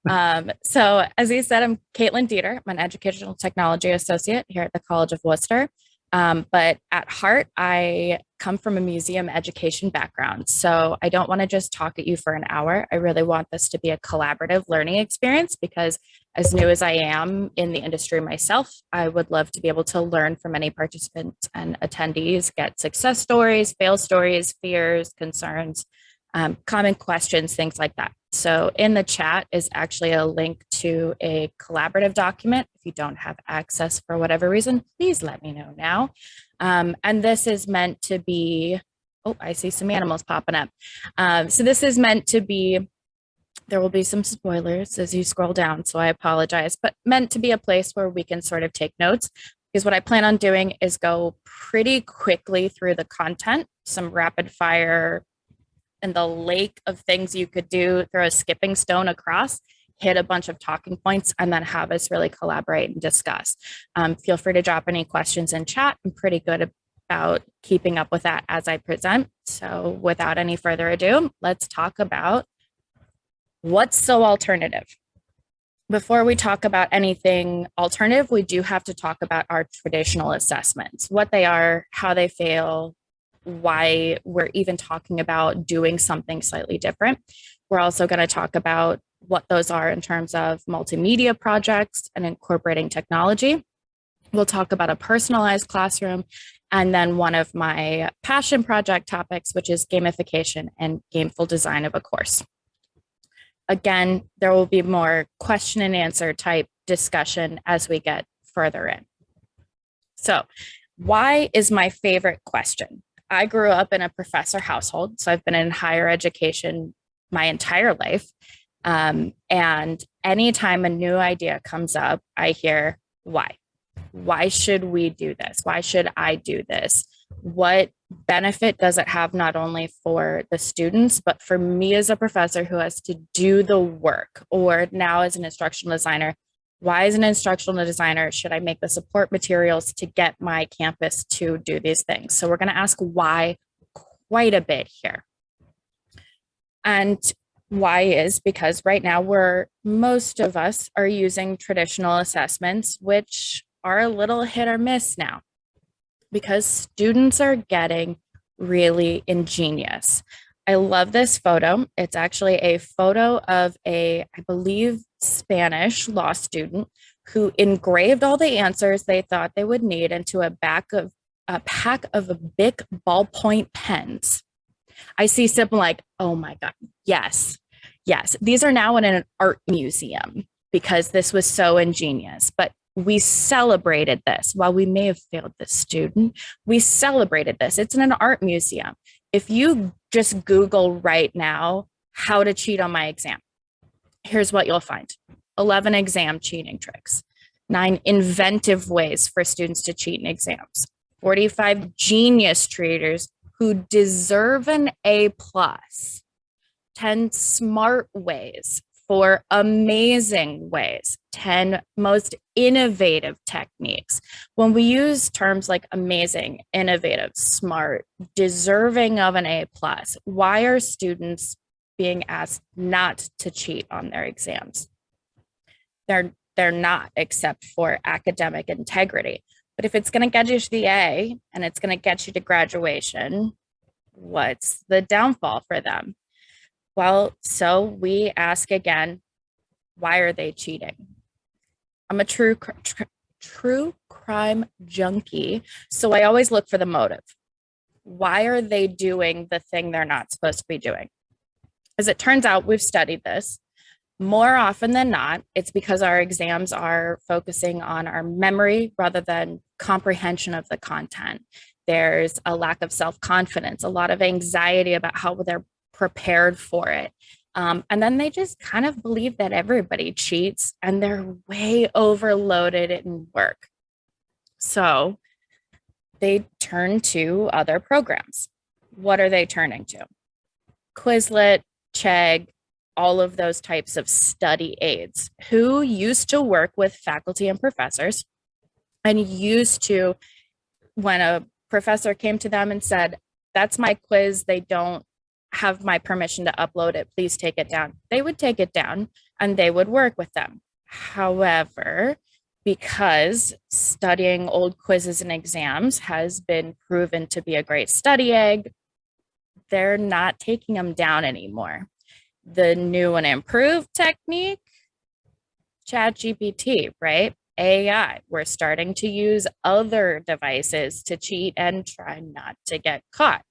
So as you said, I'm Caitlyn Deeter. I'm an educational technology associate here at the College of Wooster. But at heart, I come from a museum education background. So I don't want to just talk at you for an hour. I really want this to be a collaborative learning experience because as new as I am in the industry myself, I would love to be able to learn from any participants and attendees, get success stories, fail stories, fears, concerns, common questions, things like that. So in the chat is actually a link to a collaborative document. If you don't have access for whatever reason, please let me know now. And this is meant to be, oh, I see some animals popping up. So this is meant to be, there will be some spoilers as you scroll down, so I apologize, but meant to be a place where we can sort of take notes. Because what I plan on doing is go pretty quickly through the content, some rapid fire and the lake of things you could do, throw a skipping stone across, hit a bunch of talking points, and then have us really collaborate and discuss. Feel free to drop any questions in chat. I'm pretty good about keeping up with that as I present. So without any further ado, let's talk about what's so alternative. Before we talk about anything alternative, we do have to talk about our traditional assessments, what they are, how they fail, why we're even talking about doing something slightly different. We're also going to talk about what those are in terms of multimedia projects and incorporating technology. We'll talk about a personalized classroom, and then one of my passion project topics, which is gamification and gameful design of a course. Again, there will be more question and answer type discussion as we get further in. So, why is my favorite question? I grew up in a professor household, so I've been in higher education my entire life. And anytime a new idea comes up, I hear, why? Why should we do this? Why should I do this? What benefit does it have not only for the students, but for me as a professor who has to do the work, or now as an instructional designer? Why, as an instructional designer, should I make the support materials to get my campus to do these things? So we're going to ask why quite a bit here. And why is because right now most of us are using traditional assessments, which are a little hit or miss now because students are getting really ingenious. I love this photo. It's actually a photo of I believe, Spanish law student who engraved all the answers they thought they would need into a pack of Bic ballpoint pens. I see something like, oh my God, yes. These are now in an art museum because this was so ingenious. But we celebrated this. While we may have failed the student, we celebrated this. It's in an art museum. If you just Google right now, how to cheat on my exam, here's what you'll find. 11 exam cheating tricks, 9 inventive ways for students to cheat in exams, 45 genius cheaters who deserve an A+, 10 smart ways for amazing ways, 10 most innovative techniques. When we use terms like amazing, innovative, smart, deserving of an A+, why are students being asked not to cheat on their exams? They're not, except for academic integrity. But if it's going to get you to the A and it's going to get you to graduation, what's the downfall for them? Well, so we ask again, why are they cheating? I'm a true crime junkie, so I always look for the motive. Why are they doing the thing they're not supposed to be doing? As it turns out, we've studied this. More often than not, it's because our exams are focusing on our memory rather than comprehension of the content. There's a lack of self-confidence, a lot of anxiety about how they're prepared for it. And then they just kind of believe that everybody cheats and they're way overloaded in work. So they turn to other programs. What are they turning to? Quizlet, Chegg, all of those types of study aids who used to work with faculty and professors and used to, when a professor came to them and said, that's my quiz, they don't have my permission to upload it, please take it down. They would take it down and they would work with them. However, because studying old quizzes and exams has been proven to be a great study egg, they're not taking them down anymore. The new and improved technique, ChatGPT, right? AI. We're starting to use other devices to cheat and try not to get caught.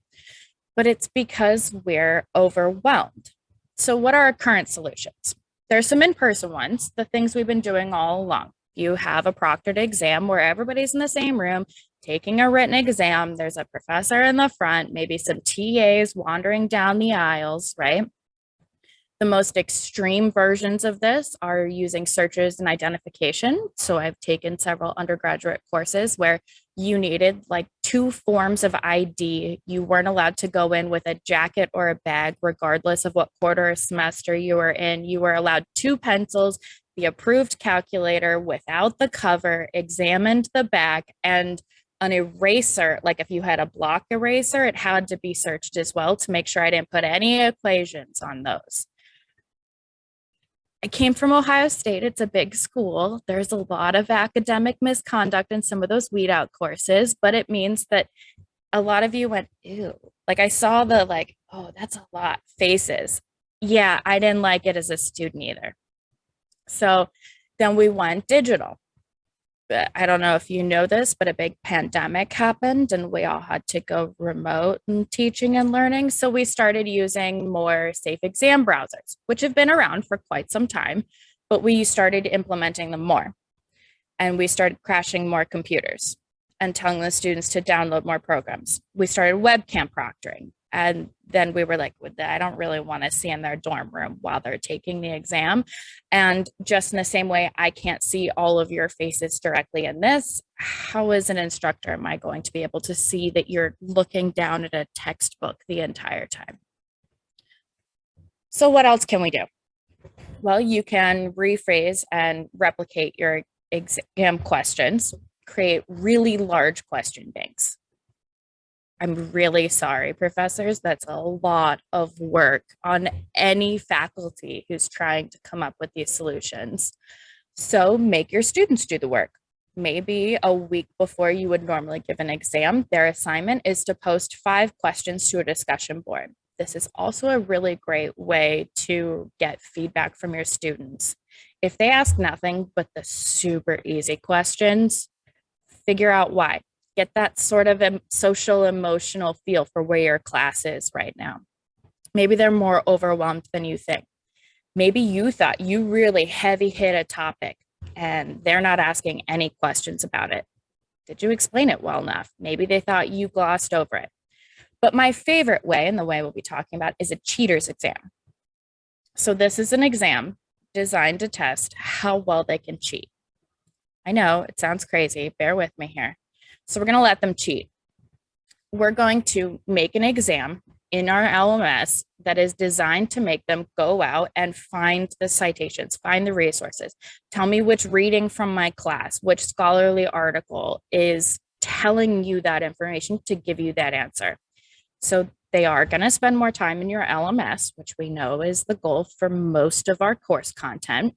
But it's because we're overwhelmed. So, what are our current solutions? There's some in person ones, the things we've been doing all along. You have a proctored exam where everybody's in the same room taking a written exam. There's a professor in the front, maybe some TAs wandering down the aisles, right? The most extreme versions of this are using searches and identification. So I've taken several undergraduate courses where you needed like two forms of ID. You weren't allowed to go in with a jacket or a bag, regardless of what quarter or semester you were in. You were allowed two pencils, the approved calculator without the cover, examined the back, and an eraser. Like if you had a block eraser, it had to be searched as well to make sure I didn't put any equations on those. I came from Ohio State. It's a big school. There's a lot of academic misconduct in some of those weed out courses, but it means that a lot of you went, ew. Like I saw the like, oh, that's a lot faces. Yeah, I didn't like it as a student either. So then we went digital. I don't know if you know this, but a big pandemic happened and we all had to go remote and teaching and learning. So we started using more safe exam browsers, which have been around for quite some time, but we started implementing them more. And we started crashing more computers and telling the students to download more programs. We started webcam proctoring. And then we were like, I don't really want to see in their dorm room while they're taking the exam. And just in the same way, I can't see all of your faces directly in this. How, as an instructor, am I going to be able to see that you're looking down at a textbook the entire time? So, what else can we do? Well, you can rephrase and replicate your exam questions, create really large question banks. I'm really sorry, professors. That's a lot of work on any faculty who's trying to come up with these solutions. So make your students do the work. Maybe a week before you would normally give an exam, their assignment is to post 5 questions to a discussion board. This is also a really great way to get feedback from your students. If they ask nothing but the super easy questions, figure out why. Get that sort of social emotional feel for where your class is right now. Maybe they're more overwhelmed than you think. Maybe you thought you really heavy hit a topic and they're not asking any questions about it. Did you explain it well enough? Maybe they thought you glossed over it. But my favorite way, and the way we'll be talking about, is a cheater's exam. So this is an exam designed to test how well they can cheat. I know it sounds crazy. Bear with me here. So we're going to let them cheat. We're going to make an exam in our LMS that is designed to make them go out and find the citations, find the resources. Tell me which reading from my class, which scholarly article is telling you that information to give you that answer. So they are going to spend more time in your LMS, which we know is the goal for most of our course content.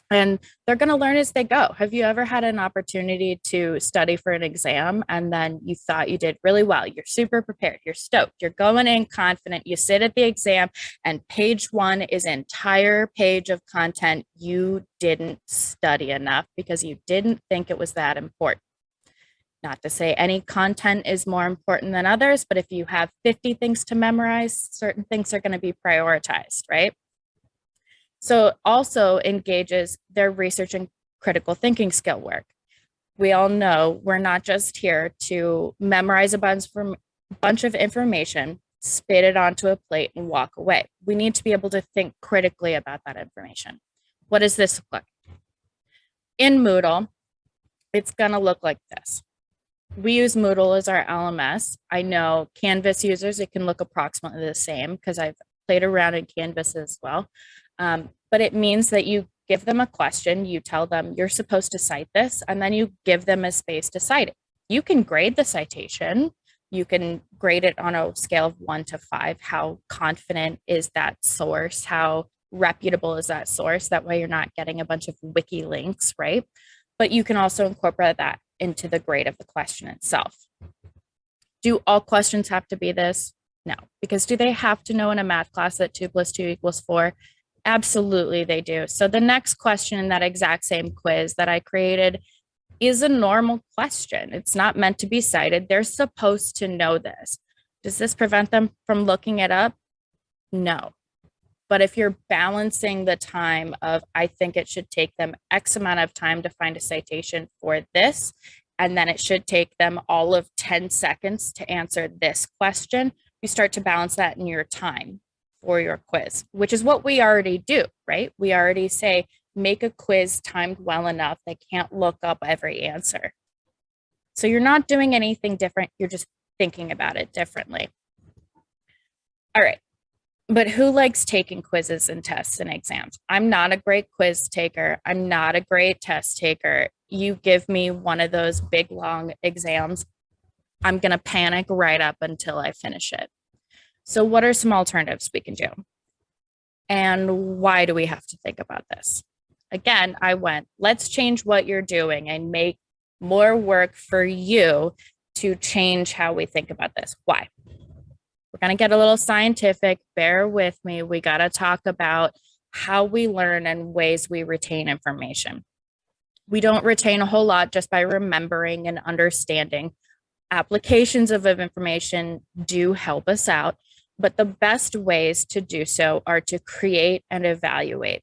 And they're going to learn as they go. Have you ever had an opportunity to study for an exam and then you thought you did really well? You're super prepared. You're stoked. You're going in confident. You sit at the exam and page 1 is an entire page of content you didn't study enough because you didn't think it was that important. Not to say any content is more important than others, but if you have 50 things to memorize, certain things are going to be prioritized, right? So also engages their research and critical thinking skill work. We all know we're not just here to memorize a bunch of information, spit it onto a plate and walk away. We need to be able to think critically about that information. What does this look like? In Moodle, it's going to look like this. We use Moodle as our LMS. I know Canvas users, it can look approximately the same because I've played around in Canvas as well. But it means that you give them a question, you tell them you're supposed to cite this, and then you give them a space to cite it. You can grade the citation. You can grade it on a scale of 1 to 5. How confident is that source? How reputable is that source. That way you're not getting a bunch of wiki links, right? But you can also incorporate that into the grade of the question itself. Do all questions have to be this? No, because do they have to know in a math class that 2 + 2 = 4? Absolutely, they do. So the next question in that exact same quiz that I created is a normal question. It's not meant to be cited. They're supposed to know this. Does this prevent them from looking it up? No. But if you're balancing the time of, I think it should take them X amount of time to find a citation for this, and then it should take them all of 10 seconds to answer this question, you start to balance that in your time for your quiz, which is what we already do, right? We already say, make a quiz timed well enough they can't look up every answer. So you're not doing anything different. You're just thinking about it differently. All right. But who likes taking quizzes and tests and exams? I'm not a great quiz taker. I'm not a great test taker. You give me one of those big, long exams, I'm going to panic right up until I finish it. So what are some alternatives we can do? And why do we have to think about this? Again, I went, let's change what you're doing and make more work for you to change how we think about this. Why? We're going to get a little scientific. Bear with me. We got to talk about how we learn and ways we retain information. We don't retain a whole lot just by remembering and understanding. Applications of information do help us out, but the best ways to do so are to create and evaluate.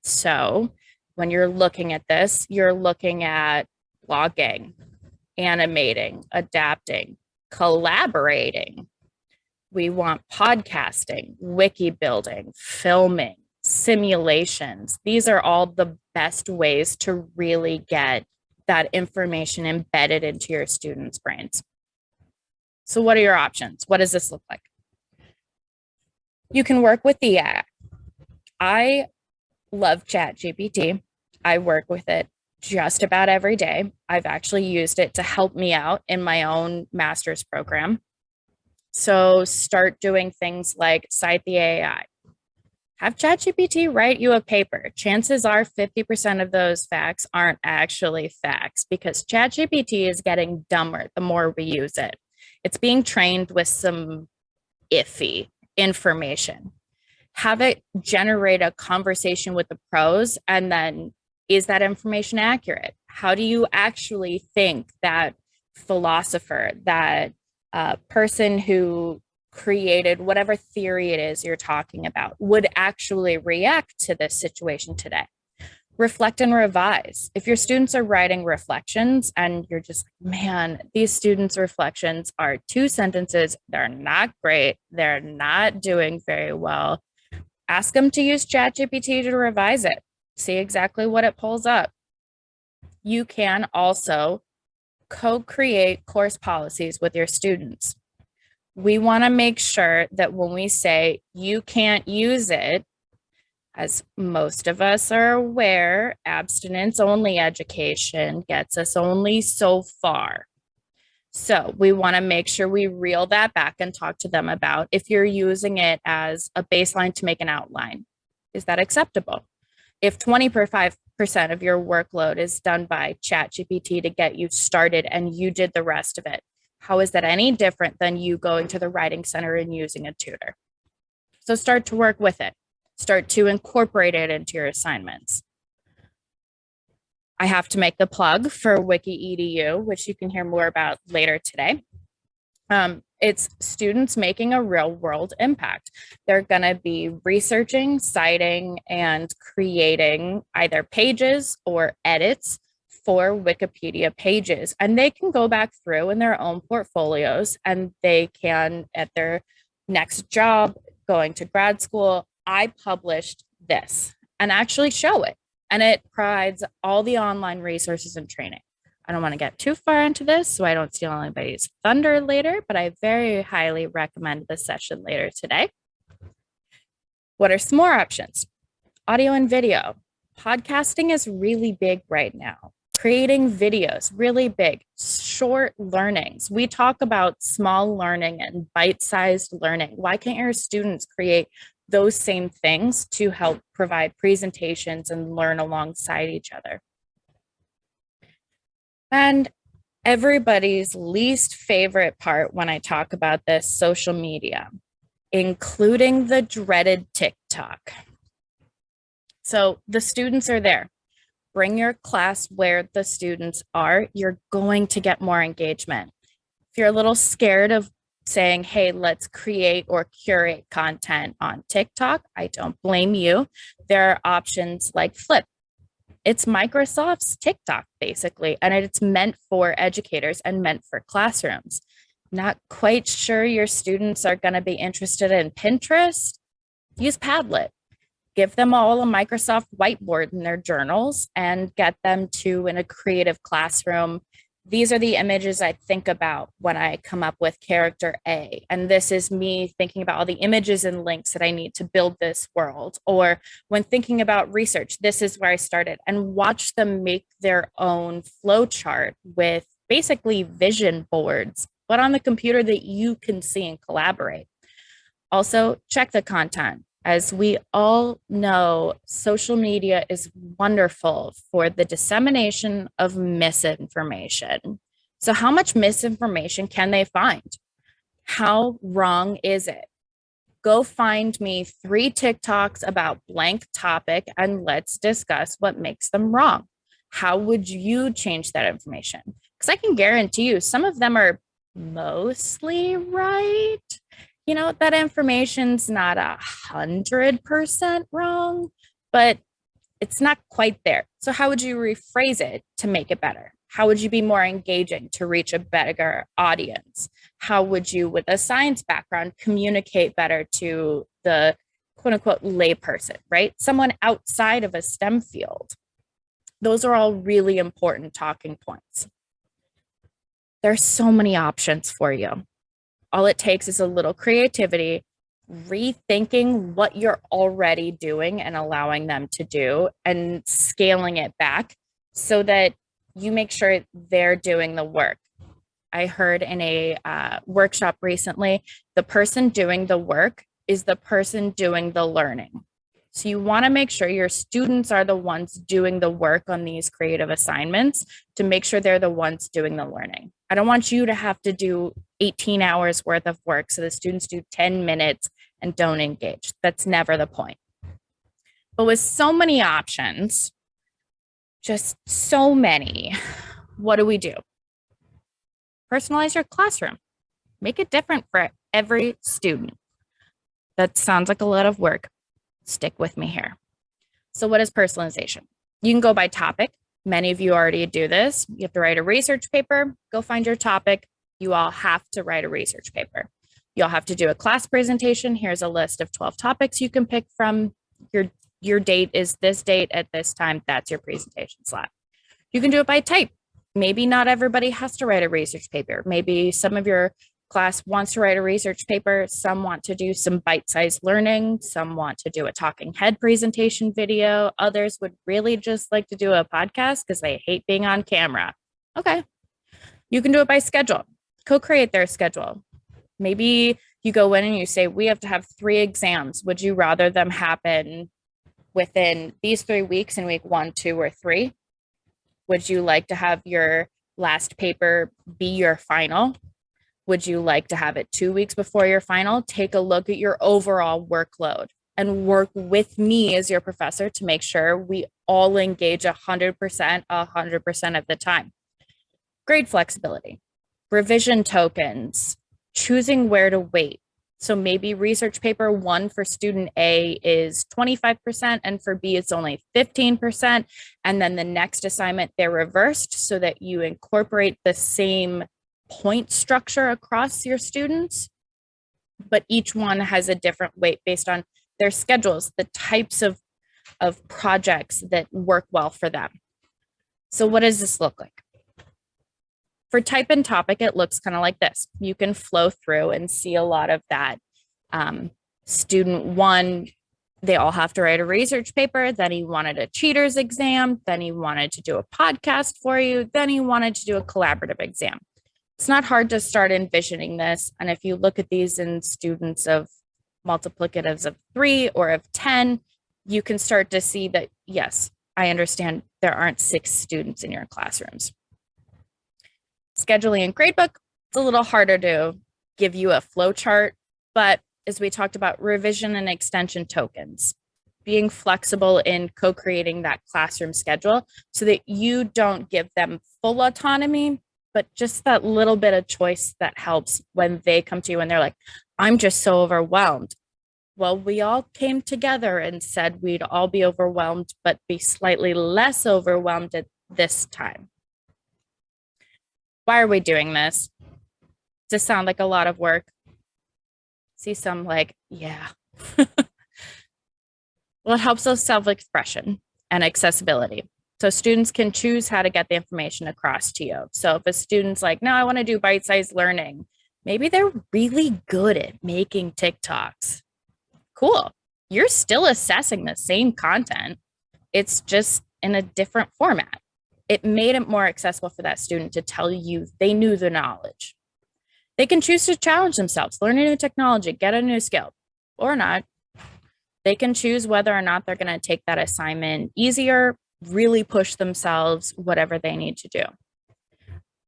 So when you're looking at this, you're looking at blogging, animating, adapting, collaborating. We want podcasting, wiki building, filming, simulations. These are all the best ways to really get that information embedded into your students' brains. So what are your options? What does this look like? You can work with the AI. I love ChatGPT. I work with it just about every day. I've actually used it to help me out in my own master's program. So start doing things like cite the AI. Have ChatGPT write you a paper. Chances are 50% of those facts aren't actually facts because ChatGPT is getting dumber the more we use it. It's being trained with some iffy information. Have it generate a conversation with the pros, and then is that information accurate? How do you actually think that philosopher, that person who created whatever theory it is you're talking about would actually react to this situation today? Reflect and revise. If your students are writing reflections and you're just, man, these students' reflections are 2 sentences, they're not great, they're not doing very well, ask them to use ChatGPT to revise it. See exactly what it pulls up. You can also co-create course policies with your students. We want to make sure that when we say you can't use it, as most of us are aware, abstinence-only education gets us only so far. So we want to make sure we reel that back and talk to them about if you're using it as a baseline to make an outline. Is that acceptable? If 25% of your workload is done by ChatGPT to get you started and you did the rest of it, how is that any different than you going to the writing center and using a tutor? So start to work with it. Start to incorporate it into your assignments. I have to make the plug for Wiki EDU, which you can hear more about later today. It's students making a real world impact. They're going to be researching, citing, and creating either pages or edits for Wikipedia pages. And they can go back through in their own portfolios and they can, at their next job, going to grad school, I published this and actually show it. And it provides all the online resources and training. I don't want to get too far into this so I don't steal anybody's thunder later, but I very highly recommend this session later today. What are some more options? Audio and video. Podcasting is really big right now. Creating videos, really big. Short learnings. We talk about small learning and bite-sized learning. Why can't your students create those same things to help provide presentations and learn alongside each other. And everybody's least favorite part when I talk about this, social media, including the dreaded TikTok. So the students are there. Bring your class where the students are. You're going to get more engagement. If you're a little scared of saying, hey, let's create or curate content on TikTok, I don't blame you. There are options like Flip. It's Microsoft's TikTok, basically, and it's meant for educators and meant for classrooms. Not quite sure your students are going to be interested in Pinterest? Use Padlet. Give them all a Microsoft whiteboard in their journals and get them to in a creative classroom. These are the images I think about when I come up with character A. And this is me thinking about all the images and links that I need to build this world. Or when thinking about research, this is where I started. And watch them make their own flow chart with basically vision boards, but on the computer that you can see and collaborate. Also, check the content. As we all know, social media is wonderful for the dissemination of misinformation. So, how much misinformation can they find? How wrong is it? Go find me 3 TikToks about blank topic and let's discuss what makes them wrong. How would you change that information? Because I can guarantee you some of them are mostly right. You know, that information's not 100% wrong, but it's not quite there. So how would you rephrase it to make it better? How would you be more engaging to reach a better audience? How would you, with a science background, communicate better to the quote unquote layperson, right? Someone outside of a STEM field. Those are all really important talking points. There's so many options for you. All it takes is a little creativity, rethinking what you're already doing and allowing them to do, and scaling it back so that you make sure they're doing the work. I heard in a workshop recently, the person doing the work is the person doing the learning. So you want to make sure your students are the ones doing the work on these creative assignments to make sure they're the ones doing the learning. I don't want you to have to do 18 hours worth of work so the students do 10 minutes and don't engage. That's never the point. But with so many options, just so many, what do? Personalize your classroom. Make it different for every student. That sounds like a lot of work. Stick with me here. So what is personalization? You can go by topic. Many of you already do this. You have to write a research paper. Go find your topic. You all have to write a research paper. You'll have to do a class presentation. Here's a list of 12 topics you can pick from. Your date is this date at this time. That's your presentation slot. You can do it by type. Maybe not everybody has to write a research paper. Maybe some of your class wants to write a research paper. Some want to do some bite-sized learning. Some want to do a talking head presentation video. Others would really just like to do a podcast because they hate being on camera. Okay. You can do it by schedule. Co-create their schedule. Maybe you go in and you say, we have to have 3 exams. Would you rather them happen within these 3 weeks in week 1, 2, or 3? Would you like to have your last paper be your final? Would you like to have it 2 weeks before your final? Take a look at your overall workload and work with me as your professor to make sure we all engage 100% of the time. Grade flexibility, revision tokens, choosing where to wait. So maybe research paper 1 for student A is 25% and for B it's only 15%. And then the next assignment they're reversed so that you incorporate the same point structure across your students, but each one has a different weight based on their schedules, the types of projects that work well for them. So what does this look like? For type and topic, it looks kind of like this. You can flow through and see a lot of that. Student 1, they all have to write a research paper. Then he wanted a cheaters exam. Then he wanted to do a podcast for you. Then he wanted to do a collaborative exam. It's not hard to start envisioning this. And if you look at these in students of multiplicatives of 3 or of 10, you can start to see that, yes, I understand there aren't 6 students in your classrooms. Scheduling and gradebook, it's a little harder to give you a flow chart, but as we talked about, revision and extension tokens, being flexible in co-creating that classroom schedule so that you don't give them full autonomy, but just that little bit of choice that helps when they come to you and they're like, I'm just so overwhelmed. Well, we all came together and said we'd all be overwhelmed, but be slightly less overwhelmed at this time. Why are we doing this? Does this sound like a lot of work? See some like, yeah. Well, it helps us self-expression and accessibility. So students can choose how to get the information across to you. So if a student's like, no, I want to do bite-sized learning, maybe they're really good at making TikToks. Cool. You're still assessing the same content. It's just in a different format. It made it more accessible for that student to tell you they knew the knowledge. They can choose to challenge themselves, learn a new technology, get a new skill, or not. They can choose whether or not they're going to take that assignment easier, really push themselves, whatever they need to do.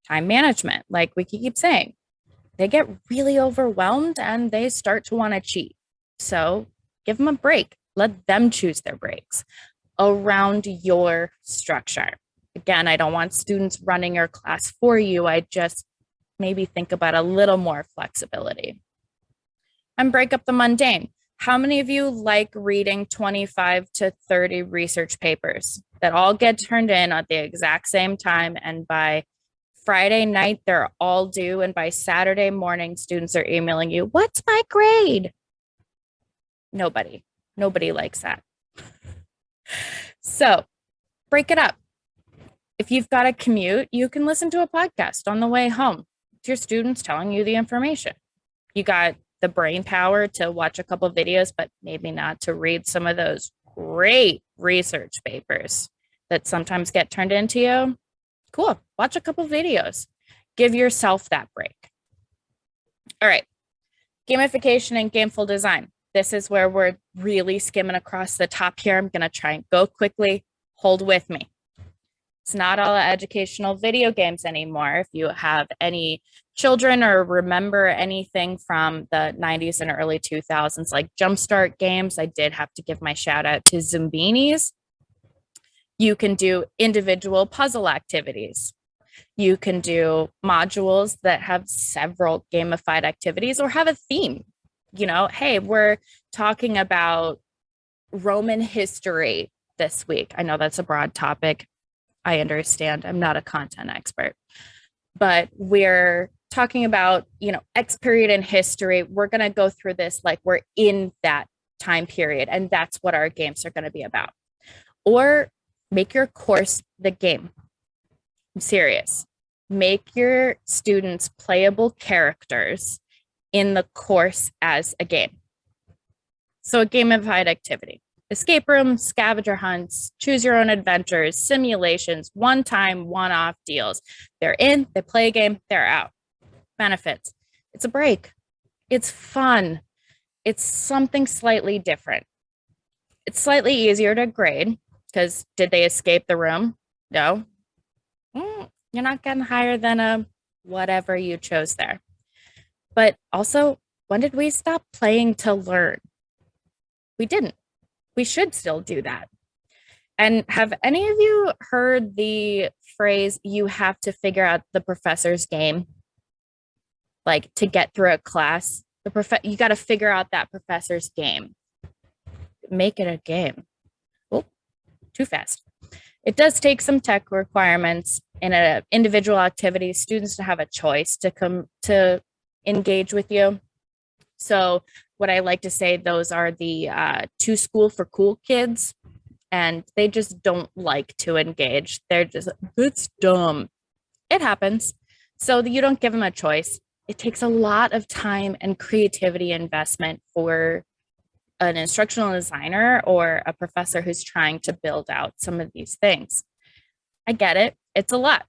Time management, like we keep saying, they get really overwhelmed and they start to want to cheat. So give them a break. Let them choose their breaks around your structure. Again, I don't want students running your class for you. I just maybe think about a little more flexibility. And break up the mundane. How many of you like reading 25 to 30 research papers that all get turned in at the exact same time? And by Friday night, they're all due. And by Saturday morning, students are emailing you, what's my grade? Nobody likes that. So break it up. If you've got a commute, you can listen to a podcast on the way home. It's your students telling you the information. You got the brain power to watch a couple of videos, but maybe not to read some of those great research papers that sometimes get turned into you. Cool. Watch a couple of videos. Give yourself that break. All right. Gamification and gameful design. This is where we're really skimming across the top here. I'm going to try and go quickly. Hold with me. It's not all educational video games anymore. If you have any children or remember anything from the 90s and early 2000s, like Jumpstart games, I did have to give my shout out to Zumbinis. You can do individual puzzle activities. You can do modules that have several gamified activities or have a theme. You know, hey, we're talking about Roman history this week. I know that's a broad topic. I understand. I'm not a content expert, but we're talking about, X period in history. We're going to go through this like we're in that time period, and that's what our games are going to be about. Or make your course the game. I'm serious. Make your students playable characters in the course as a game. So a gamified activity. Escape rooms, scavenger hunts, choose your own adventures, simulations, one-time, one-off deals. They're in, they play a game, they're out. Benefits. It's a break. It's fun. It's something slightly different. It's slightly easier to grade because did they escape the room? No. You're not getting higher than a whatever you chose there. But also, when did we stop playing to learn? We didn't. We should still do that. And have any of you heard the phrase, you have to figure out the professor's game? Like to get through a class, you got to figure out that professor's game. Make it a game. Oh, too fast. It does take some tech requirements in an individual activity, students to have a choice to come to engage with you. So what I like to say, those are the to school for cool kids, and they just don't like to engage. They're just, it's dumb. It happens. So you don't give them a choice. It takes a lot of time and creativity investment for an instructional designer or a professor who's trying to build out some of these things. I get it. It's a lot.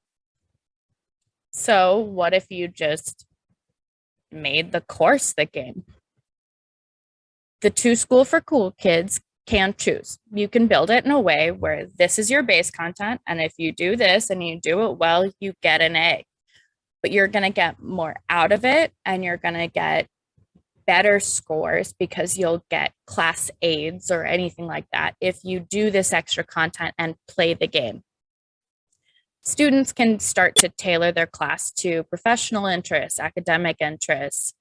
So what if you just made the course the game? The two school for cool kids can choose. You can build it in a way where this is your base content. And if you do this and you do it well, you get an A. But you're going to get more out of it and you're going to get better scores because you'll get class aids or anything like that if you do this extra content and play the game. Students can start to tailor their class to professional interests, academic interests.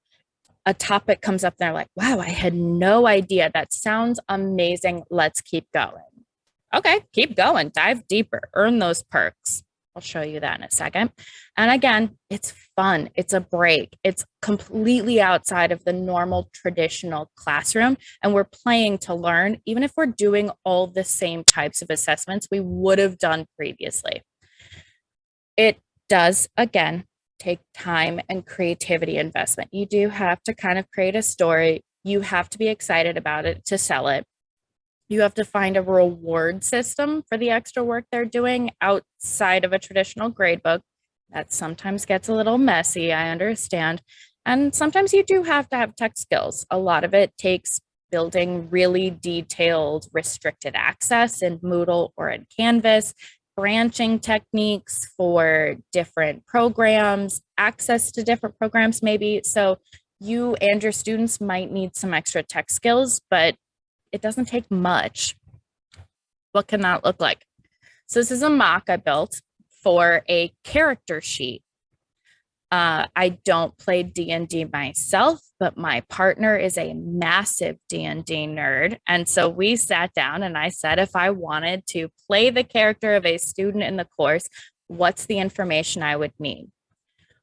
A topic comes up and they're like, wow, I had no idea. That sounds amazing. Let's keep going. Okay, keep going, dive deeper, earn those perks. I'll show you that in a second. And again, it's fun. It's a break. It's completely outside of the normal traditional classroom. And we're playing to learn, even if we're doing all the same types of assessments we would have done previously. It does, again, take time and creativity investment. You do have to kind of create a story. You have to be excited about it to sell it. You have to find a reward system for the extra work they're doing outside of a traditional grade book. That sometimes gets a little messy, I understand. And sometimes you do have to have tech skills. A lot of it takes building really detailed restricted access in Moodle or in Canvas, branching techniques for different programs, access to different programs maybe. So you and your students might need some extra tech skills, but it doesn't take much. What can that look like? So this is a mock I built for a character sheet. I don't play D&D myself, but my partner is a massive D&D nerd. And so we sat down and I said, if I wanted to play the character of a student in the course, what's the information I would need?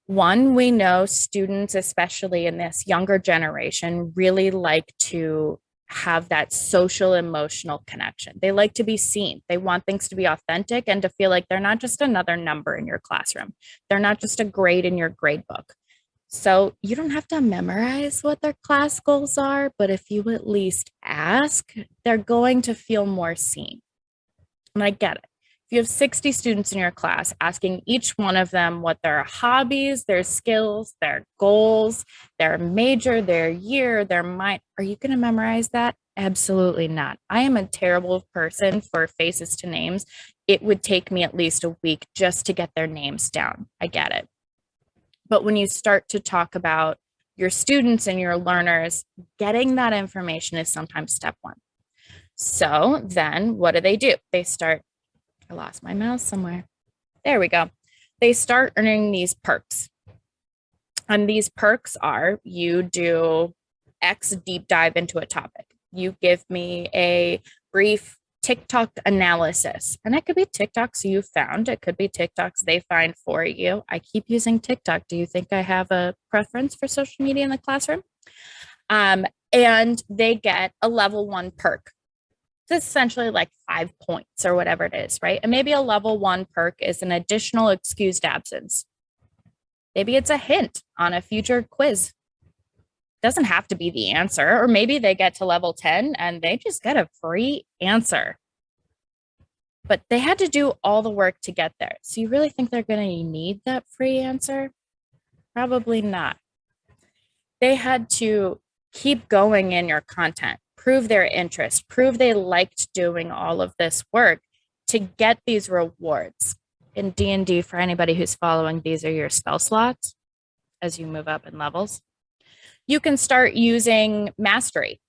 One, we know students, especially in this younger generation, really like to have that social emotional connection. They like to be seen. They want things to be authentic and to feel like they're not just another number in your classroom. They're not just a grade in your grade book. So you don't have to memorize what their class goals are, but if you at least ask, they're going to feel more seen. And I get it. If you have 60 students in your class, asking each one of them what their hobbies, their skills, their goals, their major, their year, their mind, are you going to memorize that? Absolutely not. I am a terrible person for faces to names. It would take me at least a week just to get their names down. I get it. But when you start to talk about your students and your learners, getting that information is sometimes step one. So then what do? They start, I lost my mouse somewhere. There we go. They start earning these perks. And these perks are you do X deep dive into a topic. You give me a brief TikTok analysis. And it could be TikToks you found. It could be TikToks they find for you. I keep using TikTok. Do you think I have a preference for social media in the classroom? And they get a level 1 perk. It's essentially like 5 points or whatever it is, right? And maybe a level 1 perk is an additional excused absence. Maybe it's a hint on a future quiz. Doesn't have to be the answer. Or maybe they get to level 10 and they just get a free answer. But they had to do all the work to get there. So you really think they're going to need that free answer? Probably not. They had to keep going in your content, prove their interest, prove they liked doing all of this work to get these rewards. In D&D, for anybody who's following, these are your spell slots as you move up in levels. You can start using mastery.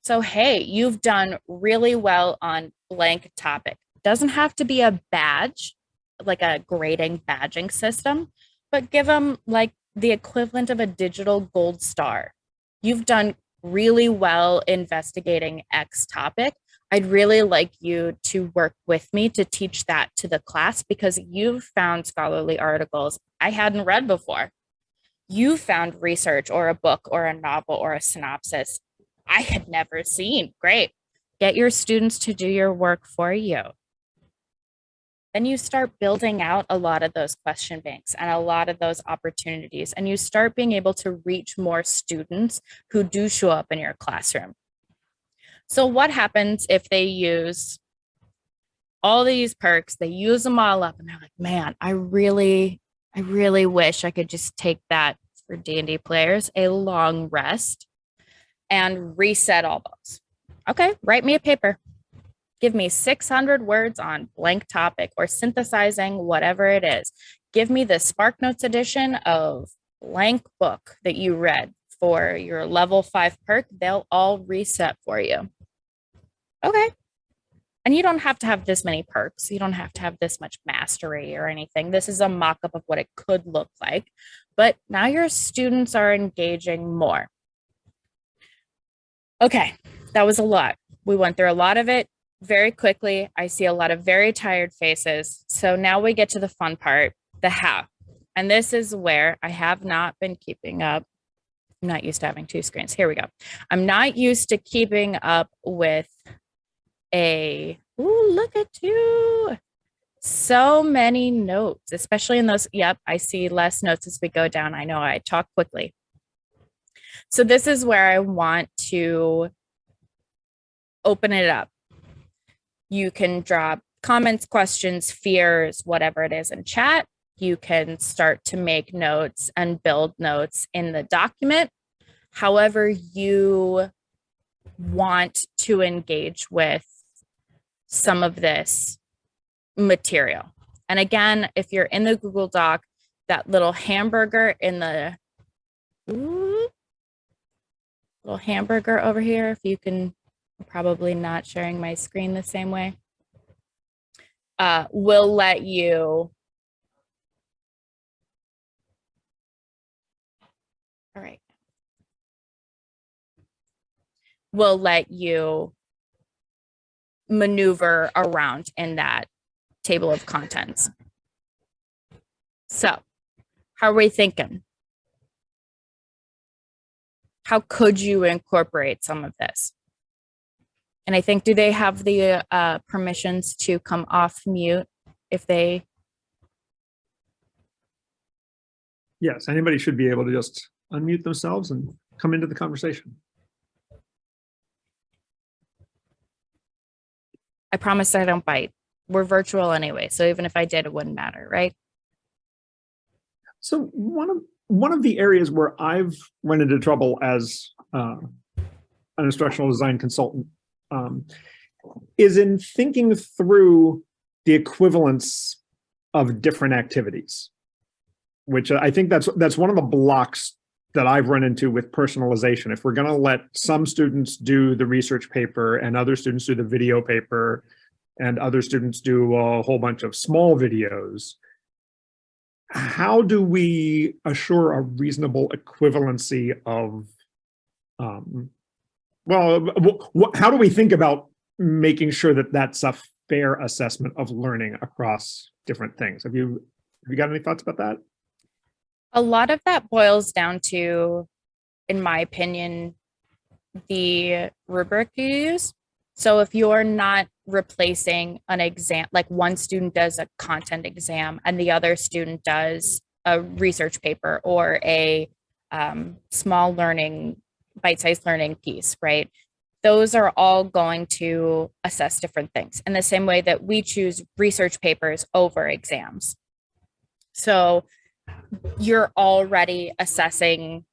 So, hey, you've done really well on blank topic. Doesn't have to be a badge, like a grading badging system, but give them like the equivalent of a digital gold star. You've done really well investigating X topic. I'd really like you to work with me to teach that to the class because you've found scholarly articles I hadn't read before. You found research or a book or a novel or a synopsis I had never seen. Great. Get your students to do your work for you. Then you start building out a lot of those question banks and a lot of those opportunities, and you start being able to reach more students who do show up in your classroom. So what happens if they use all these perks, they use them all up, and they're like, man, I really wish I could just take that, for D&D players, a long rest. and reset all those. Okay, write me a paper. Give me 600 words on blank topic or synthesizing whatever it is. Give me the SparkNotes edition of blank book that you read for your level 5 perk. They'll all reset for you. Okay. And you don't have to have this many perks. You don't have to have this much mastery or anything. This is a mock-up of what it could look like. But now your students are engaging more. Okay, that was a lot. We went through a lot of it very quickly. I see a lot of very tired faces. So now we get to the fun part, the how. And this is where I have not been keeping up. I'm not used to having two screens. Here we go. I'm not used to keeping up with look at you. So many notes, especially in those. Yep, I see less notes as we go down. I know I talk quickly. So this is where I want to open it up. You can drop comments, questions, fears, whatever it is in chat. You can start to make notes and build notes in the document. However you want to engage with some of this material. And again, if you're in the Google Doc, that little hamburger in the little hamburger over here, if you can, I'm probably not sharing my screen the same way, will let you. All right. Will let you maneuver around in that table of contents. So, how are we thinking? How could you incorporate some of this? And I think, do they have the permissions to come off mute if they? Yes, anybody should be able to just unmute themselves and come into the conversation. I promise I don't bite. We're virtual anyway, so even if I did, it wouldn't matter, right? So one of the areas where I've run into trouble as an instructional design consultant is in thinking through the equivalence of different activities, which I think that's one of the blocks that I've run into with personalization. If we're going to let some students do the research paper and other students do the video paper and other students do a whole bunch of small videos, how do we assure a reasonable equivalency of, how do we think about making sure that that's a fair assessment of learning across different things? Have you got any thoughts about that? A lot of that boils down to, in my opinion, the rubric you use. So if you're not replacing an exam, like one student does a content exam and the other student does a research paper or a small learning, bite-sized learning piece, right? Those are all going to assess different things in the same way that we choose research papers over exams. So you're already assessing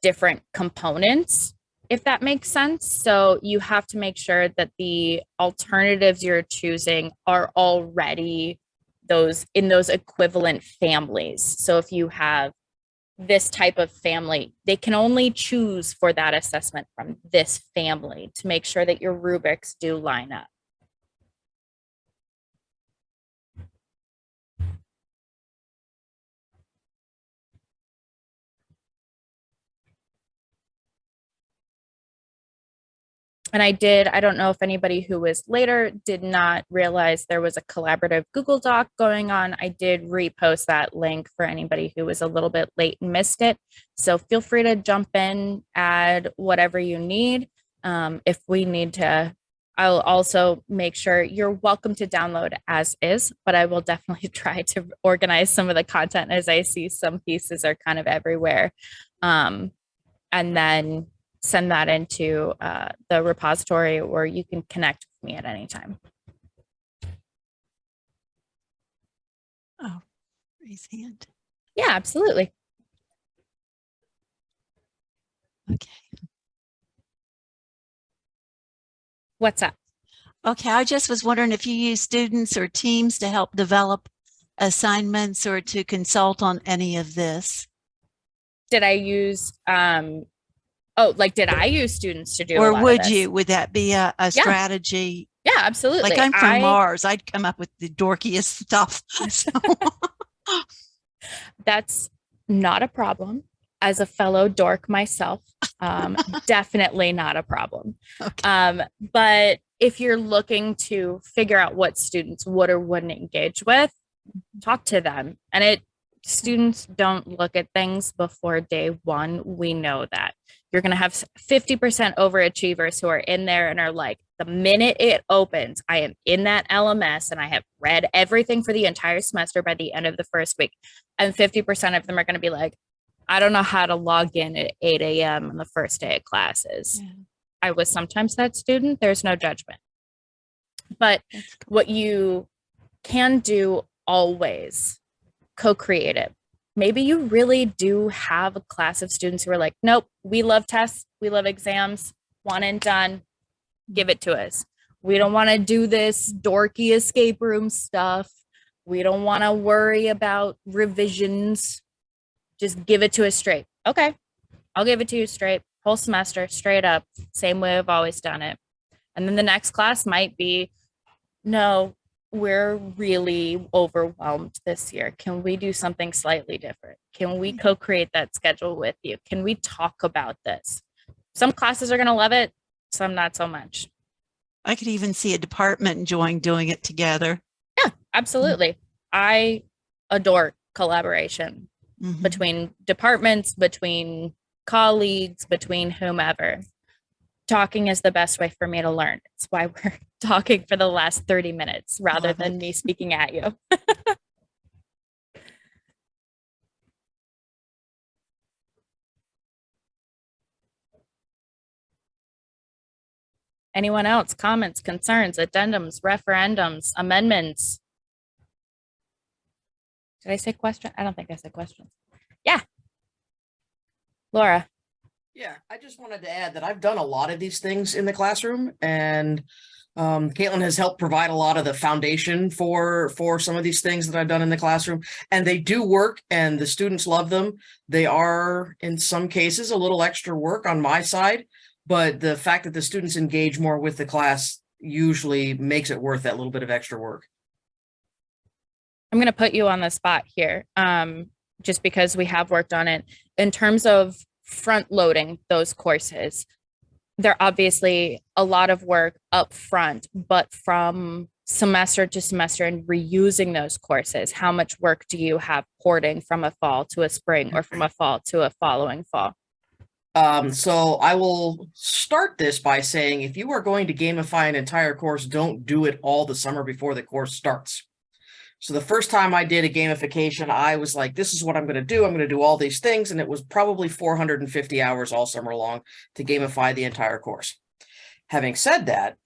different components, if that makes sense. So you have to make sure that the alternatives you're choosing are already those in those equivalent families. So if you have this type of family, they can only choose for that assessment from this family to make sure that your rubrics do line up. And I don't know if anybody who was later did not realize there was a collaborative Google Doc going on. I did repost that link for anybody who was a little bit late and missed it. So feel free to jump in, add whatever you need. If we need to, I'll also make sure you're welcome to download as is, but I will definitely try to organize some of the content as I see some pieces are kind of everywhere. And then send that into the repository, or you can connect with me at any time. Oh, raise hand. Yeah, absolutely. Okay. What's up? Okay, I just was wondering if you use students or teams to help develop assignments or to consult on any of this. Did I use oh, like did I use students to do a Or lot of would this? you? Would that be a Yeah, strategy? yeah, Like absolutely. I'm from I Mars. I'd come up with the dorkiest stuff. So, That's not a problem. As a fellow dork myself, um, definitely not a problem. okay. But if you're looking to figure out what students would or wouldn't engage with, talk to them. And students don't look at things before day one. We know that. You're going to have 50% overachievers who are in there and are like, the minute it opens, I am in that LMS and I have read everything for the entire semester by the end of the first week. And 50% of them are going to be like, I don't know how to log in at 8 a.m. on the first day of classes. Yeah, I was sometimes that student. There's no judgment. But that's cool. what you can do always, co-create it. Maybe you really do have a class of students who are like, nope, we love tests, we love exams, one and done, give it to us. We don't want to do this dorky escape room stuff. We don't want to worry about revisions. Just give it to us straight. Okay, I'll give it to you straight, whole semester, straight up, same way I've always done it. And then the next class might be, no, we're really overwhelmed this year. Can we do something slightly different? Can we co-create that schedule with you? Can we talk about this? Some classes are going to love it, some not so much. I could even see a department enjoying doing it together. Yeah, absolutely. I adore collaboration Mhm. between departments, between colleagues, between whomever. Talking is the best way for me to learn. It's why we're talking for the last 30 minutes rather Love than it. me speaking at you. Anyone else? Comments, concerns, addendums, referendums, amendments? Did I say question? I don't think I said questions. Yeah. Laura. Yeah, I just wanted to add that I've done a lot of these things in the classroom, and Caitlyn has helped provide a lot of the foundation for some of these things that I've done in the classroom, and they do work, and the students love them. They are, in some cases, a little extra work on my side, but the fact that the students engage more with the class usually makes it worth that little bit of extra work. I'm going to put you on the spot here, just because we have worked on it. In terms of front loading those courses, they're obviously a lot of work up front, but from semester to semester and reusing those courses, how much work do you have porting from a fall to a spring or from a fall to a following fall? So I will start this by saying, if you are going to gamify an entire course, don't do it all the summer before the course starts. So the first time I did a gamification, I was like, this is what I'm going to do. I'm going to do all these things. And it was probably 450 hours all summer long to gamify the entire course. Having said that,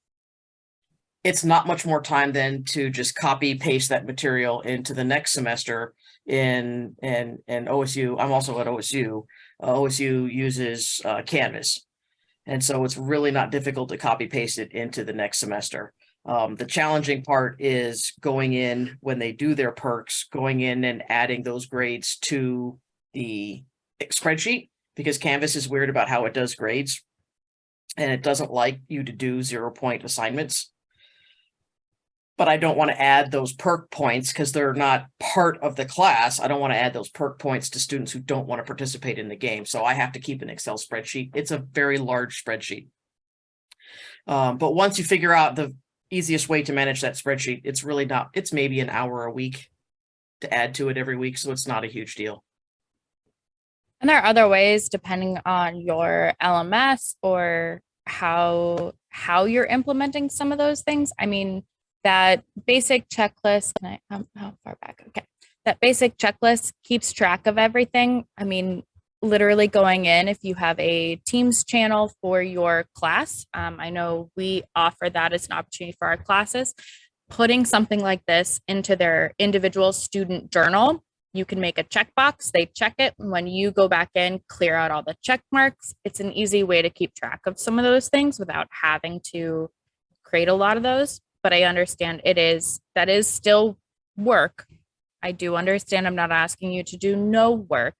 it's not much more time than to just copy paste that material into the next semester in OSU. I'm also at OSU. OSU uses Canvas. And so it's really not difficult to copy paste it into the next semester. The challenging part is going in when they do their perks, going in and adding those grades to the spreadsheet, because Canvas is weird about how it does grades, and it doesn't like you to do 0-point assignments. But I don't want to add those perk points because they're not part of the class. I don't want to add those perk points to students who don't want to participate in the game. So I have to keep an Excel spreadsheet. It's a very large spreadsheet. But once you figure out the easiest way to manage that spreadsheet, it's really not, it's maybe an hour a week to add to it every week. So it's not a huge deal. And there are other ways depending on your LMS or how you're implementing some of those things. I mean, that basic checklist, can I, how far back? Okay. That basic checklist keeps track of everything. I mean, literally going in, if you have a Teams channel for your class, I know we offer that as an opportunity for our classes, putting something like this into their individual student journal. You can make a checkbox, they check it. When you go back in, clear out all the check marks. It's an easy way to keep track of some of those things without having to create a lot of those, but I understand that is still work. I do understand I'm not asking you to do no work.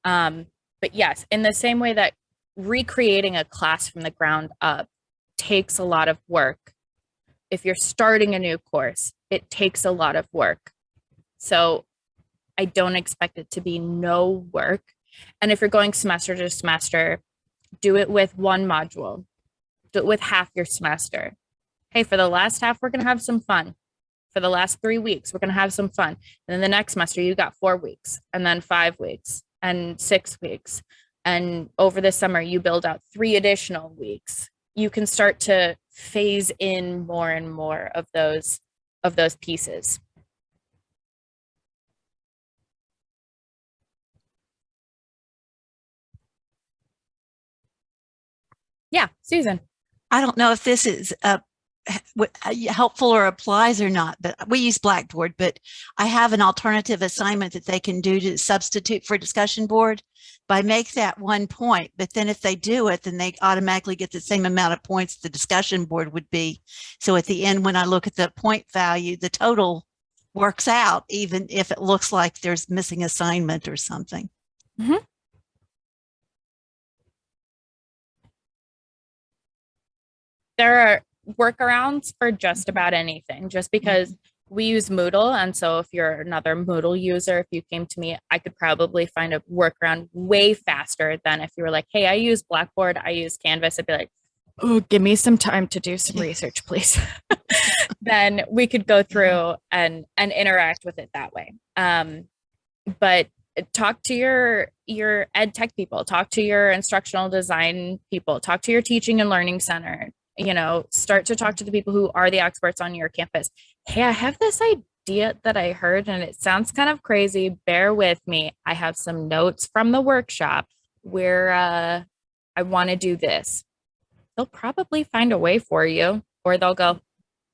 But yes, in the same way that recreating a class from the ground up takes a lot of work. If you're starting a new course, it takes a lot of work. So I don't expect it to be no work. And if you're going semester to semester, do it with one module, do it with half your semester. Hey, for the last half, we're going to have some fun. For the last 3 weeks, we're going to have some fun. And then the next semester, you got 4 weeks, and then 5 weeks, and 6 weeks. And over the summer, you build out 3 additional weeks. You can start to phase in more and more of those pieces. Yeah, Susan. I don't know if this is helpful or applies or not, but we use Blackboard, but I have an alternative assignment that they can do to substitute for discussion board. By make that 1 point, but then if they do it, then they automatically get the same amount of points the discussion board would be. So at the end, when I look at the point value, the total works out, even if it looks like there's missing assignment or something. Mm-hmm. There are workarounds for just about anything, just because we use Moodle. And so if you're another Moodle user, if you came to me, I could probably find a workaround way faster than if you were like, hey, I use Blackboard, I use Canvas. I'd be like, oh, give me some time to do some research, please. Then we could go through and interact with it that way. But talk to your ed tech people, talk to your instructional design people, talk to your teaching and learning center. Start to talk to the people who are the experts on your campus. Hey, I have this idea that I heard and it sounds kind of crazy. Bear with me. I have some notes from the workshop where I want to do this. They'll probably find a way for you, or they'll go,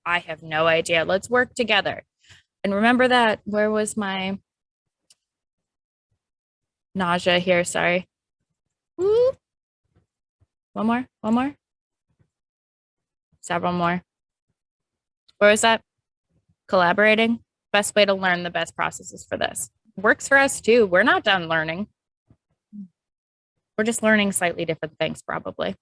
I have no idea. Let's work together. And remember that, where was my nausea here? Sorry. Woo. One more. Several more. Where is that? Collaborating. Best way to learn the best processes for this. Works for us too. We're not done learning. We're just learning slightly different things, probably.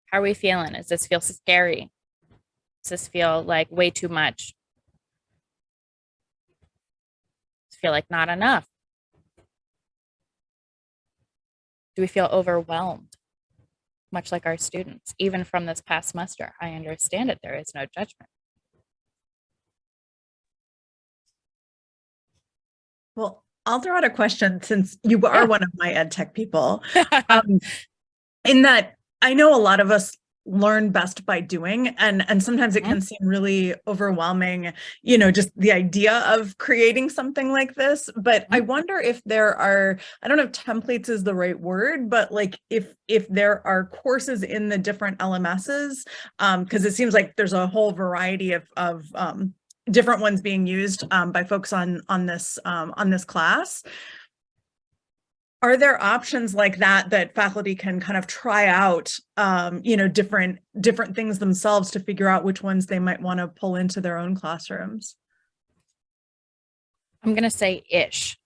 How are we feeling? Does this feel scary? Does this feel like way too much? Does it feel like not enough? Do we feel overwhelmed? Much like our students, even from this past semester. I understand it. There is no judgment. Well, I'll throw out a question since you are one of my ed tech people. In that I know a lot of us learn best by doing, and sometimes it can seem really overwhelming, just the idea of creating something like this. But I wonder if there are, I don't know if templates is the right word, but like if there are courses in the different LMSs, because it seems like there's a whole variety of different ones being used by folks on this class. Are there options like that faculty can kind of try out, different things themselves to figure out which ones they might want to pull into their own classrooms? I'm going to say ish,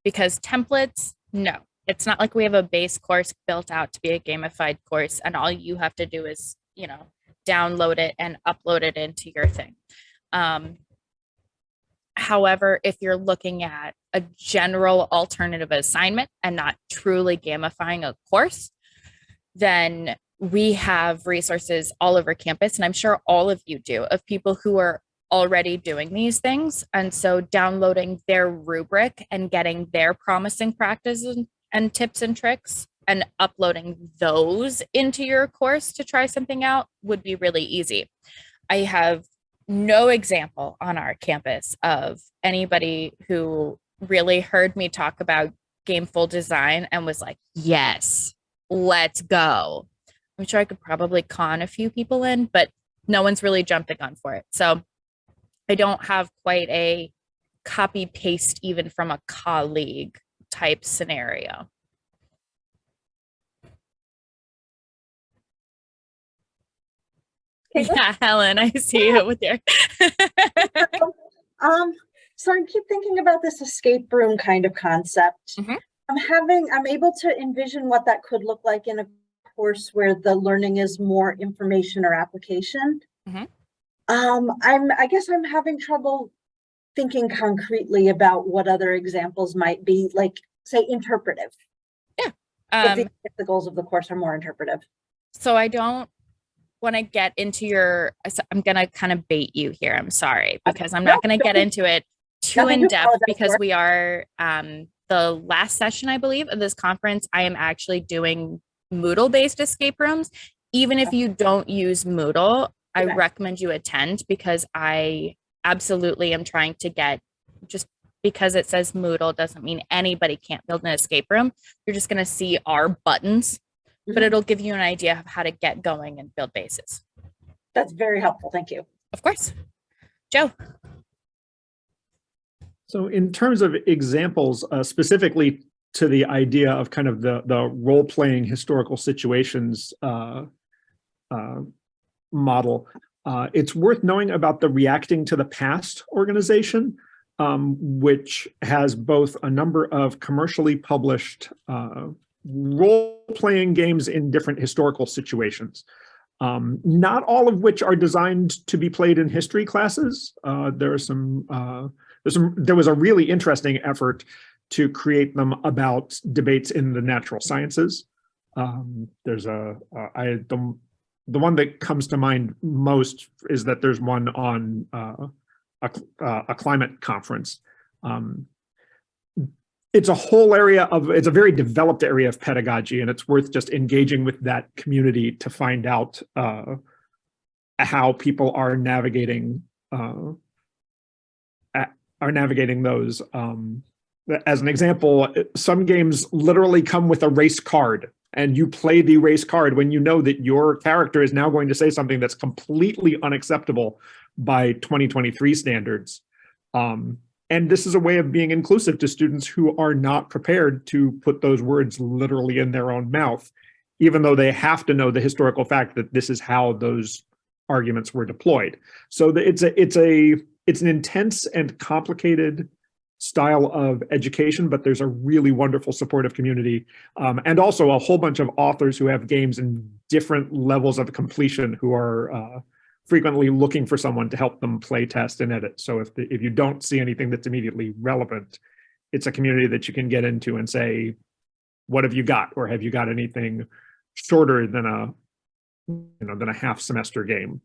because templates, no. It's not like we have a base course built out to be a gamified course and all you have to do is, download it and upload it into your thing. However, if you're looking at a general alternative assignment and not truly gamifying a course, then we have resources all over campus, and I'm sure all of you do, of people who are already doing these things. And so downloading their rubric and getting their promising practices and tips and tricks and uploading those into your course to try something out would be really easy. I have no example on our campus of anybody who really heard me talk about gameful design and was like, yes, let's go. I'm sure I could probably con a few people in, but no one's really jumped the gun for it. So I don't have quite a copy paste even from a colleague type scenario. Caitlyn? Yeah, Helen, I see you with your. So I keep thinking about this escape room kind of concept. Mhm. I'm able to envision what that could look like in a course where the learning is more information or application. Mhm. I guess I'm having trouble thinking concretely about what other examples might be, like say interpretive. If the goals of the course are more interpretive. So I don't want to get into your, I'm going to kind of bait you here. I'm sorry, because I'm not going to get into it too Nothing in to depth apologize because for. we are, the last session, I believe, of this conference, I am actually doing Moodle based escape rooms. Even if you don't use Moodle, I Okay. recommend you attend because I absolutely am trying to get, just because it says Moodle doesn't mean anybody can't build an escape room. You're just going to see our buttons, but Mhm. it'll give you an idea of how to get going and build bases. That's very helpful. Thank you. Of course. Joe. So in terms of examples, specifically to the idea of kind of the role-playing historical situations model, it's worth knowing about the Reacting to the Past organization, which has both a number of commercially published role-playing games in different historical situations. Not all of which are designed to be played in history classes. There was a really interesting effort to create them about debates in the natural sciences. The one that comes to mind most is that there's one on a climate conference. It's a whole area of, it's a very developed area of pedagogy, and it's worth just engaging with that community to find out how people are navigating those. As an example, some games literally come with a race card, and you play the race card when you know that your character is now going to say something that's completely unacceptable by 2023 standards. And this is a way of being inclusive to students who are not prepared to put those words literally in their own mouth, even though they have to know the historical fact that this is how those arguments were deployed. So it's an intense and complicated style of education, but there's a really wonderful supportive community, and also a whole bunch of authors who have games in different levels of completion who are frequently looking for someone to help them play test and edit. So if you don't see anything that's immediately relevant, it's a community that you can get into and say, what have you got? Or have you got anything shorter than a half semester game?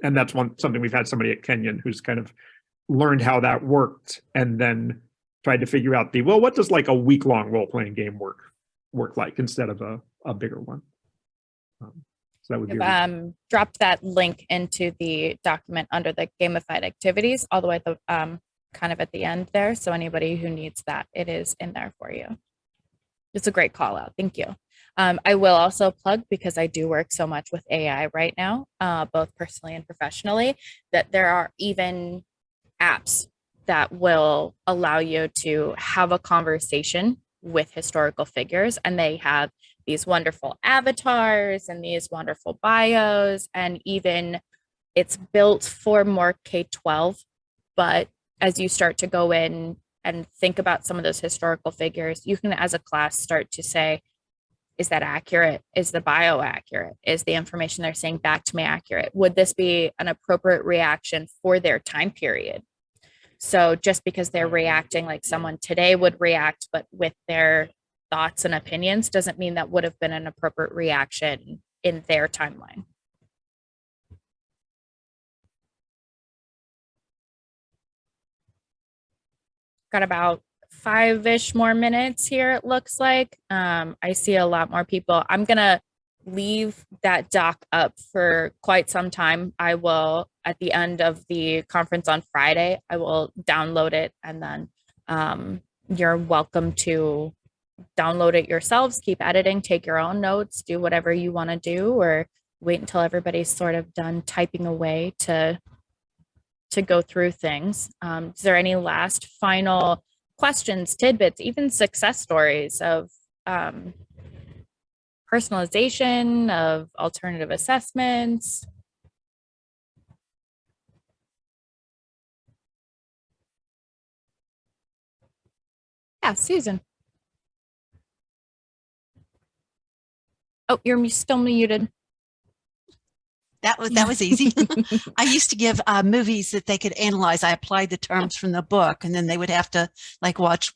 And that's something we've had somebody at Kenyon who's kind of learned how that worked and then tried to figure out what does like a week-long role-playing game work like instead of a bigger one. So that would be dropped that link into the document under the gamified activities all the way at the kind of at the end there. So anybody who needs that, it is in there for you. It's a great call out. Thank you. I will also plug, because I do work so much with AI right now, both personally and professionally, that there are even apps that will allow you to have a conversation with historical figures, and they have these wonderful avatars and these wonderful bios, and even it's built for more K-12, but as you start to go in and think about some of those historical figures, you can as a class start to say, is that accurate? Is the bio accurate? Is the information they're saying back to me accurate? Would this be an appropriate reaction for their time period? So just because they're reacting like someone today would react, but with their thoughts and opinions, doesn't mean that would have been an appropriate reaction in their timeline. Got about 5-ish more minutes here, it looks like. I see a lot more people. I'm gonna leave that doc up for quite some time. I will, at the end of the conference on Friday, I will download it, and then you're welcome to download it yourselves, keep editing, take your own notes, do whatever you want to do, or wait until everybody's sort of done typing away to go through things. Is there any last final questions, tidbits, even success stories of personalization, of alternative assessments. Yeah, Susan. Oh, you're still muted. That was easy. I used to give movies that they could analyze. I applied the terms from the book, and then they would have to like watch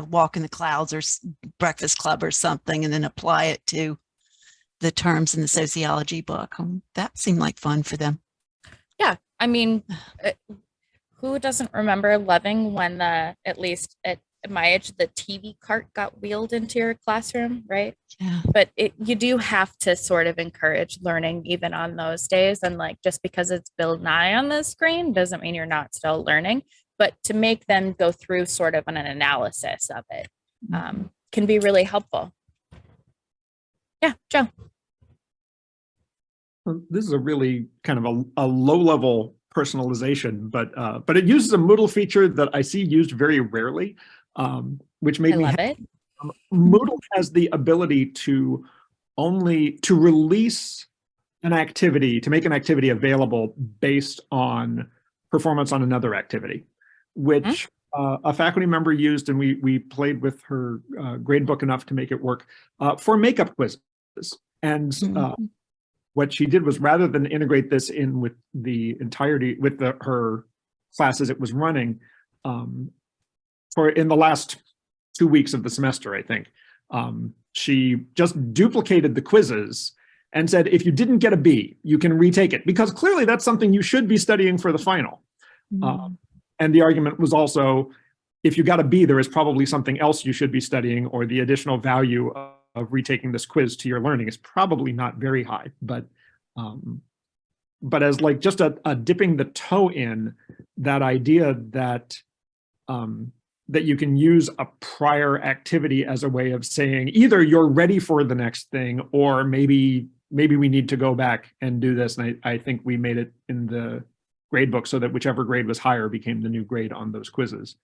Walk in the Clouds or Breakfast Club or something, and then apply it to the terms in the sociology book. That seemed like fun for them. Yeah, I mean, who doesn't remember loving when at least at my age, the TV cart got wheeled into your classroom, right? Yeah. But you do have to sort of encourage learning even on those days. And like, just because it's Bill Nye on the screen doesn't mean you're not still learning, but to make them go through sort of an analysis of it can be really helpful. Yeah, Joe. This is a really kind of a low level personalization, but it uses a Moodle feature that I see used very rarely, which made I me love it. Moodle has the ability to release an activity, to make an activity available based on performance on another activity, which a faculty member used, and we played with her grade book enough to make it work for makeup quizzes. And what she did was, rather than integrate this in with the entirety, with her classes it was running, for in the last 2 weeks of the semester, I think, she just duplicated the quizzes and said, if you didn't get a B, you can retake it, because clearly that's something you should be studying for the final. And the argument was also, if you got a B, there is probably something else you should be studying, or the additional value of retaking this quiz to your learning is probably not very high. But as like just a dipping the toe in, that idea that that you can use a prior activity as a way of saying either you're ready for the next thing, or maybe we need to go back and do this. And I think we made it in the grade book so that whichever grade was higher became the new grade on those quizzes.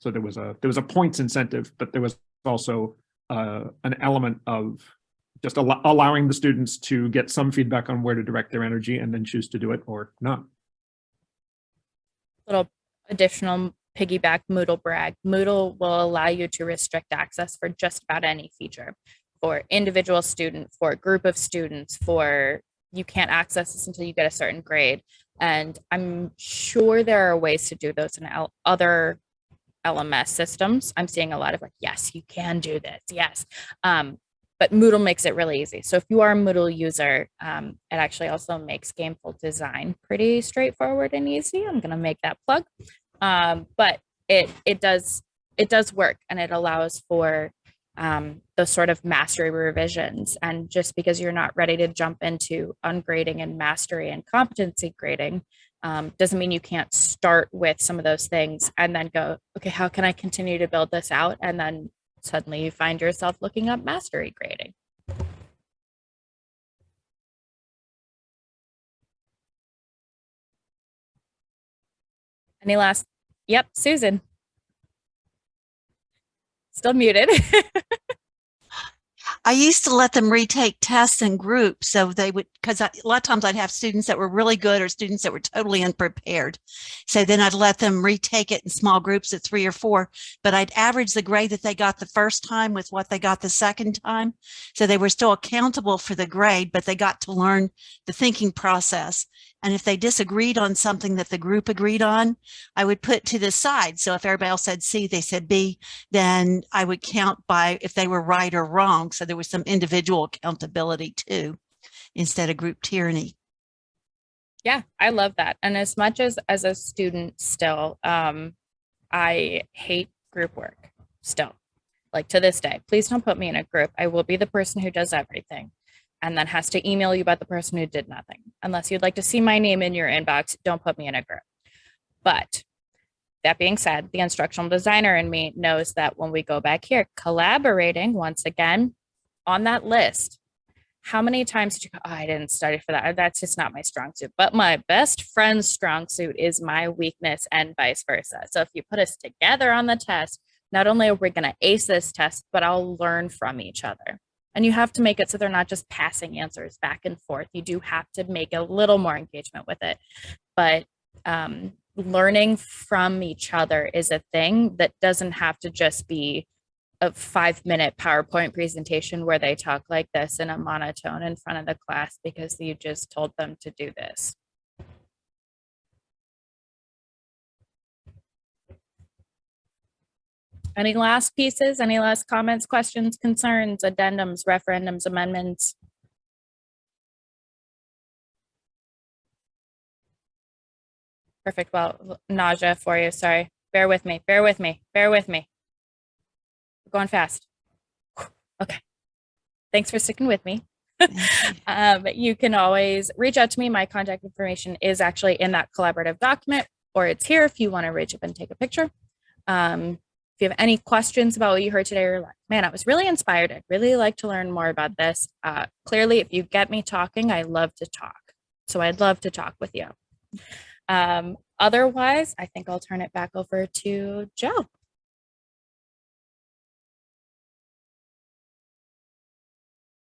So there was a points incentive, but there was also an element of just allowing the students to get some feedback on where to direct their energy and then choose to do it or not. Little additional piggyback Moodle brag. Moodle will allow you to restrict access for just about any feature, for individual student, for a group of students, for you can't access this until you get a certain grade. And I'm sure there are ways to do those in other LMS systems. I'm seeing a lot of like, yes, you can do this. Yes. But Moodle makes it really easy. So if you are a Moodle user, it actually also makes gameful design pretty straightforward and easy. I'm going to make that plug. But it does work, and it allows for those sort of mastery revisions. And just because you're not ready to jump into ungrading and mastery and competency grading doesn't mean you can't start with some of those things and then go, okay, how can I continue to build this out? And then suddenly you find yourself looking up mastery grading. Any last? Yep, Susan. Still muted. I used to let them retake tests in groups, so they would, because a lot of times I'd have students that were really good or students that were totally unprepared. So then I'd let them retake it in small groups of 3 or 4, but I'd average the grade that they got the first time with what they got the second time. So they were still accountable for the grade, but they got to learn the thinking process. And if they disagreed on something that the group agreed on, I would put to the side. So if everybody else said C, they said B, then I would count by if they were right or wrong. So there was some individual accountability too, instead of group tyranny. Yeah, I love that. And as much as a student still, I hate group work still, like to this day. Please don't put me in a group. I will be the person who does everything and then has to email you about the person who did nothing. Unless you'd like to see my name in your inbox, don't put me in a group. But that being said, the instructional designer in me knows that when we go back here, collaborating, once again, on that list, how many times did you go, oh, I didn't study for that. That's just not my strong suit. But my best friend's strong suit is my weakness and vice versa. So if you put us together on the test, not only are we going to ace this test, but I'll learn from each other. And you have to make it so they're not just passing answers back and forth. You do have to make a little more engagement with it. But learning from each other is a thing that doesn't have to just be a 5-minute PowerPoint presentation where they talk like this in a monotone in front of the class because you just told them to do this. Any last pieces? Any last comments, questions, concerns, addendums, referendums, amendments? Perfect. Well, nausea for you. Sorry. Bear with me. Bear with me. Bear with me. We're going fast. Okay. Thanks for sticking with me. You can always reach out to me. My contact information is actually in that collaborative document, or it's here if you want to reach up and take a picture. If you have any questions about what you heard today, or like, man, I was really inspired. I'd really like to learn more about this. Clearly, if you get me talking, I love to talk. So I'd love to talk with you. Otherwise, I think I'll turn it back over to Joe.